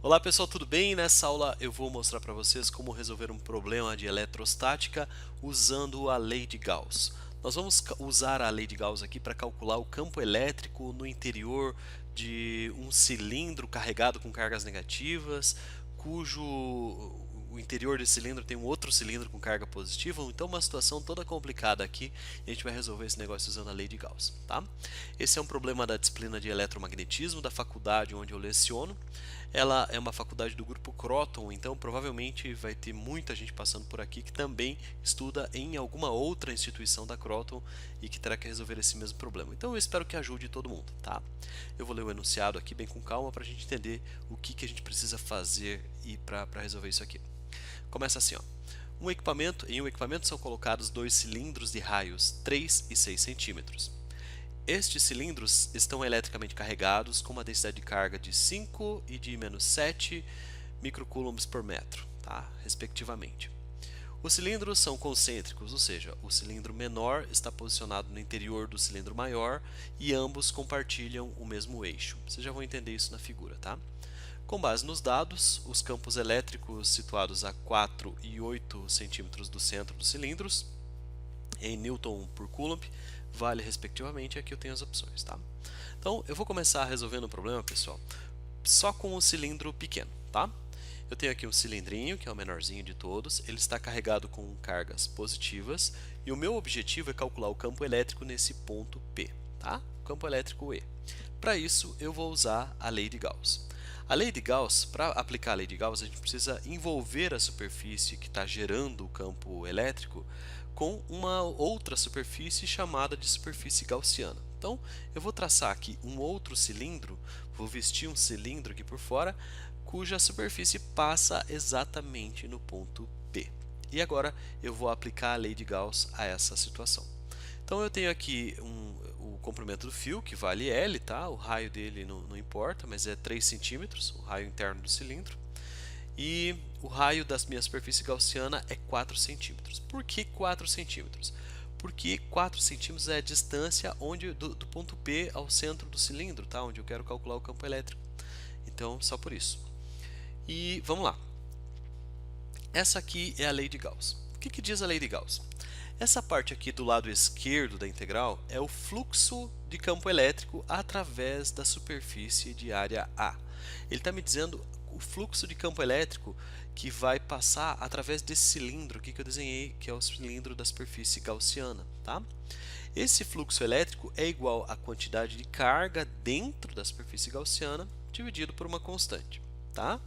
Olá pessoal, tudo bem? Nessa aula eu vou mostrar para vocês como resolver um problema de eletrostática usando a lei de Gauss. Nós vamos usar a lei de Gauss aqui para calcular o campo elétrico no interior de um cilindro carregado com cargas negativas, cujo o interior desse cilindro tem um outro cilindro com carga positiva, então uma situação toda complicada aqui, e a gente vai resolver esse negócio usando a lei de Gauss, tá? Esse é um problema da disciplina de eletromagnetismo da faculdade onde eu leciono. Ela é uma faculdade do grupo Croton, então provavelmente vai ter muita gente passando por aqui que também estuda em alguma outra instituição da Croton e que terá que resolver esse mesmo problema. Então eu espero que ajude todo mundo, tá? Eu vou ler o enunciado aqui bem com calma para a gente entender o que a gente precisa fazer e para resolver isso aqui. Começa assim, ó. Em um equipamento são colocados dois cilindros de raios 3 e 6 centímetros. Estes cilindros estão eletricamente carregados com uma densidade de carga de 5 e de -7 microcoulombs por metro, tá? Respectivamente. Os cilindros são concêntricos, ou seja, o cilindro menor está posicionado no interior do cilindro maior e ambos compartilham o mesmo eixo. Vocês já vão entender isso na figura, tá? Com base nos dados, os campos elétricos situados a 4 e 8 centímetros do centro dos cilindros, em Newton por Coulomb, vale respectivamente, aqui eu tenho as opções, tá? Então, eu vou começar resolvendo o problema, pessoal, só com o cilindro pequeno, tá? Eu tenho aqui um cilindrinho, que é o menorzinho de todos, ele está carregado com cargas positivas, e o meu objetivo é calcular o campo elétrico nesse ponto P, tá? O campo elétrico E. Para isso, eu vou usar a lei de Gauss. A lei de Gauss, para aplicar a lei de Gauss, a gente precisa envolver a superfície que está gerando o campo elétrico com uma outra superfície chamada de superfície gaussiana. Então, eu vou traçar aqui um outro cilindro, vou vestir um cilindro aqui por fora, cuja superfície passa exatamente no ponto P. E agora eu vou aplicar a lei de Gauss a essa situação. Então eu tenho aqui o comprimento do fio, que vale L, tá? O raio dele não importa, mas é 3 centímetros, o raio interno do cilindro. E o raio da minha superfície gaussiana é 4 centímetros. Por que 4 centímetros? Porque 4 centímetros é a distância do ponto P ao centro do cilindro, tá? Onde eu quero calcular o campo elétrico. Então, só por isso. E vamos lá. Essa aqui é a lei de Gauss. O que diz a lei de Gauss? Essa parte aqui do lado esquerdo da integral é o fluxo de campo elétrico através da superfície de área A. Ele está me dizendo o fluxo de campo elétrico que vai passar através desse cilindro aqui que eu desenhei, que é o cilindro da superfície gaussiana, tá? Esse fluxo elétrico é igual à quantidade de carga dentro da superfície gaussiana dividido por uma constante, tá?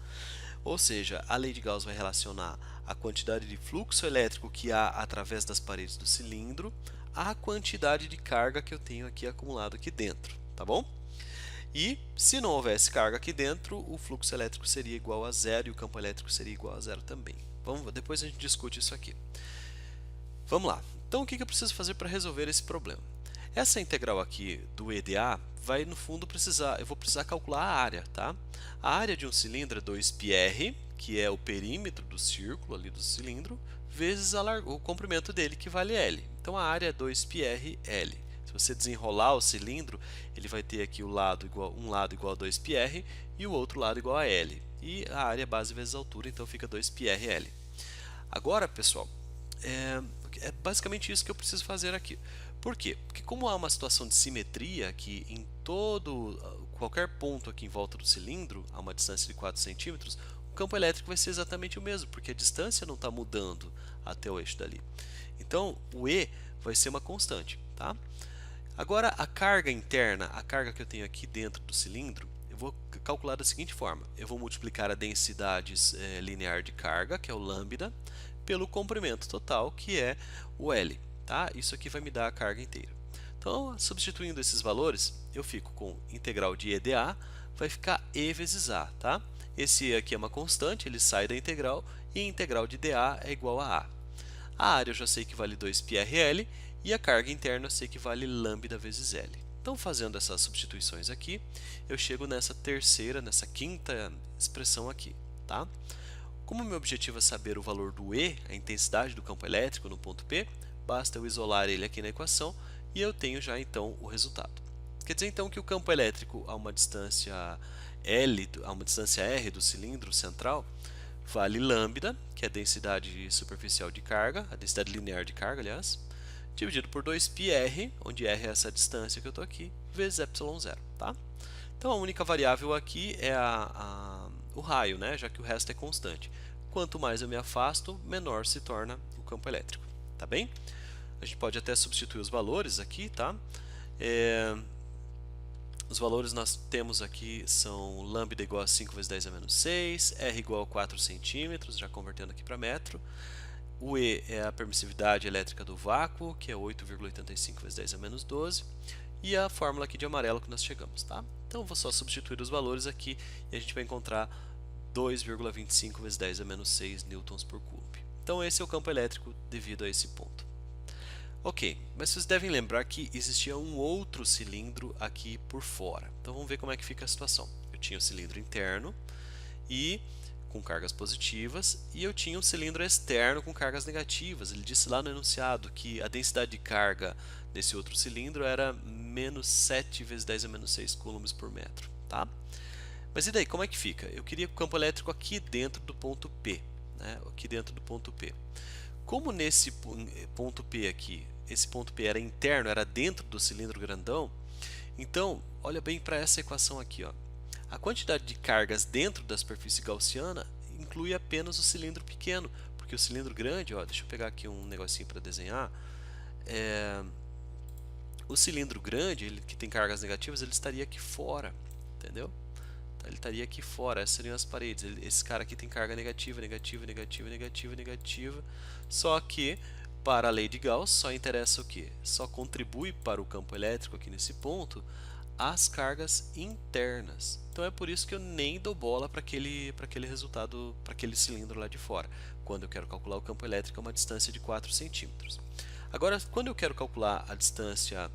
Ou seja, a lei de Gauss vai relacionar a quantidade de fluxo elétrico que há através das paredes do cilindro à quantidade de carga que eu tenho aqui acumulado aqui dentro, tá bom? E se não houvesse carga aqui dentro, o fluxo elétrico seria igual a zero e o campo elétrico seria igual a zero também. Depois a gente discute isso aqui. Vamos lá. Então o que eu preciso fazer para resolver esse problema? Essa integral aqui do EDA vai no fundo eu vou precisar calcular a área, tá? A área de um cilindro é 2πr, que é o perímetro do círculo ali do cilindro, vezes o comprimento dele, que vale L. Então a área é 2πrL. Se você desenrolar o cilindro, ele vai ter aqui um lado igual a 2πr e o outro lado igual a L. E a área é base vezes a altura, então fica 2πrL. Agora, pessoal, é basicamente isso que eu preciso fazer aqui. Por quê? Porque como há uma situação de simetria aqui em qualquer ponto aqui em volta do cilindro, a uma distância de 4 centímetros, o campo elétrico vai ser exatamente o mesmo, porque a distância não está mudando até o eixo dali. Então, o E vai ser uma constante, tá? Agora, a carga interna, a carga que eu tenho aqui dentro do cilindro, eu vou calcular da seguinte forma. Eu vou multiplicar a densidade linear de carga, que é o lambda, pelo comprimento total, que é o L. Tá? Isso aqui vai me dar a carga inteira. Então, substituindo esses valores, eu fico com integral de EdA, vai ficar E vezes A. Tá? Esse E aqui é uma constante, ele sai da integral, e a integral de dA é igual a A. A área eu já sei que vale 2πrL, e a carga interna eu sei que vale lambda vezes L. Então, fazendo essas substituições aqui, eu chego nessa quinta expressão aqui. Tá? Como meu objetivo é saber o valor do E, a intensidade do campo elétrico no ponto P, basta eu isolar ele aqui na equação e eu tenho já então o resultado. Quer dizer então que o campo elétrico a uma distância L, a uma distância R do cilindro central, vale lambda, que é a densidade superficial de carga, a densidade linear de carga, aliás, dividido por 2πr, onde r é essa distância que eu estou aqui, vezes ε0, tá? Então a única variável aqui é o raio, né? Já que o resto é constante. Quanto mais eu me afasto, menor se torna o campo elétrico, tá bem? A gente pode até substituir os valores aqui, tá? Os valores nós temos aqui são lambda igual a 5 vezes 10 a menos 6, R igual a 4 centímetros, já convertendo aqui para metro. O E é a permissividade elétrica do vácuo, que é 8,85 vezes 10 a menos 12. E a fórmula aqui de amarelo que nós chegamos, tá? Então vou só substituir os valores aqui e a gente vai encontrar 2,25 vezes 10 a menos 6 newtons por coulomb. Então esse é o campo elétrico devido a esse ponto. Ok, mas vocês devem lembrar que existia um outro cilindro aqui por fora. Então vamos ver como é que fica a situação. Eu tinha o cilindro interno e com cargas positivas e eu tinha um cilindro externo com cargas negativas. Ele disse lá no enunciado que a densidade de carga desse outro cilindro era menos 7 vezes 10 a menos 6 coulombs por metro, tá? Mas e daí, como é que fica? Eu queria o campo elétrico aqui dentro do ponto P, né? Aqui dentro do ponto P. Como nesse ponto P aqui, esse ponto P era interno, era dentro do cilindro grandão, então olha bem para essa equação aqui, ó. A quantidade de cargas dentro da superfície gaussiana inclui apenas o cilindro pequeno, porque o cilindro grande, ó, deixa eu pegar aqui um negocinho para desenhar, o cilindro grande, ele que tem cargas negativas, ele estaria aqui fora, entendeu? Então, ele estaria aqui fora, essas seriam as paredes. Esse cara aqui tem carga negativa, negativa, negativa, negativa, negativa. Só que para a lei de Gauss só interessa o que? Só contribui para o campo elétrico aqui nesse ponto as cargas internas. Então é por isso que eu nem dou bola para aquele resultado, para aquele cilindro lá de fora, quando eu quero calcular o campo elétrico a uma distância de 4 centímetros. Agora, quando eu quero calcular a distância,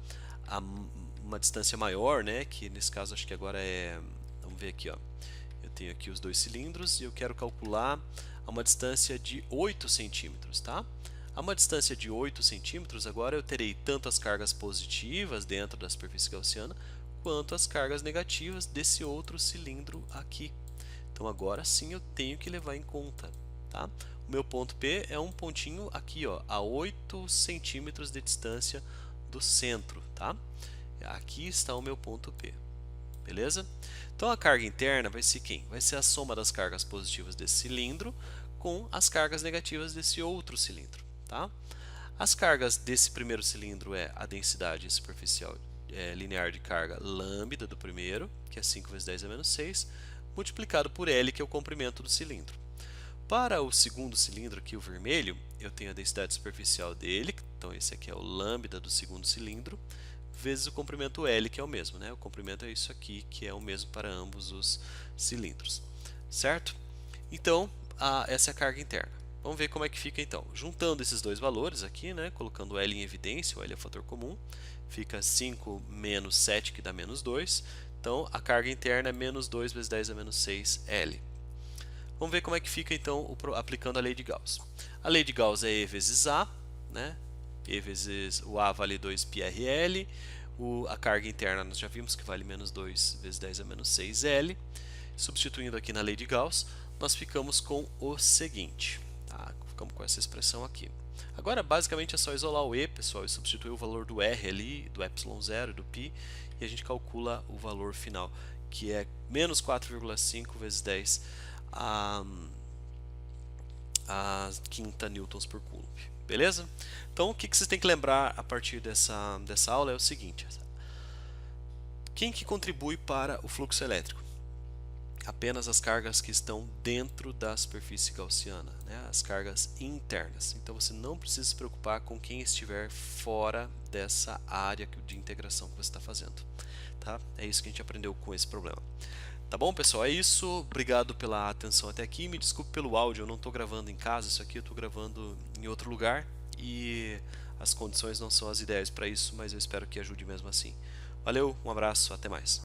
uma distância maior, né, que nesse caso acho que agora é, vamos ver aqui, ó, eu tenho aqui os dois cilindros e eu quero calcular a uma distância de 8 centímetros, tá? A uma distância de 8 centímetros, agora eu terei tanto as cargas positivas dentro da superfície gaussiana, quanto as cargas negativas desse outro cilindro aqui. Então agora sim eu tenho que levar em conta, tá? O meu ponto P é um pontinho aqui, ó, a 8 centímetros de distância do centro, tá? Aqui está o meu ponto P, beleza? Então a carga interna vai ser quem? Vai ser a soma das cargas positivas desse cilindro com as cargas negativas desse outro cilindro, tá? As cargas desse primeiro cilindro é a densidade superficial linear de carga lambda do primeiro, que é 5 vezes 10 a menos 6, multiplicado por L, que é o comprimento do cilindro. Para o segundo cilindro aqui, o vermelho, eu tenho a densidade superficial dele, então esse aqui é o lambda do segundo cilindro, vezes o comprimento L, que é o mesmo, né? O comprimento é isso aqui, que é o mesmo para ambos os cilindros, certo? Então, essa é a carga interna. Vamos ver como é que fica então. Juntando esses dois valores aqui, né? Colocando o L em evidência, o L é fator comum, fica 5 menos 7, que dá menos 2. Então, a carga interna é menos 2 vezes 10 a menos 6 L. Vamos ver como é que fica então aplicando a lei de Gauss. A lei de Gauss é E vezes A, né? E vezes o A vale 2πrl, a carga interna nós já vimos que vale menos 2 vezes 10 a menos 6L. Substituindo aqui na lei de Gauss, nós ficamos com o seguinte, tá? Ficamos com essa expressão aqui. Agora basicamente é só isolar o E, pessoal, e substituir o valor do R ali, do ε0 e do π, e a gente calcula o valor final, que é menos 4,5 vezes 10 a quinta newtons por coulomb. Beleza? Então o que vocês têm que lembrar a partir dessa aula é o seguinte: quem que contribui para o fluxo elétrico? Apenas as cargas que estão dentro da superfície gaussiana, né? As cargas internas. Então você não precisa se preocupar com quem estiver fora dessa área de integração que você está fazendo, tá? É isso que a gente aprendeu com esse problema. Tá bom, pessoal? É isso. Obrigado pela atenção até aqui. Me desculpe pelo áudio, eu não estou gravando em casa, isso aqui eu estou gravando em outro lugar e as condições não são as ideais para isso, mas eu espero que ajude mesmo assim. Valeu, um abraço, até mais.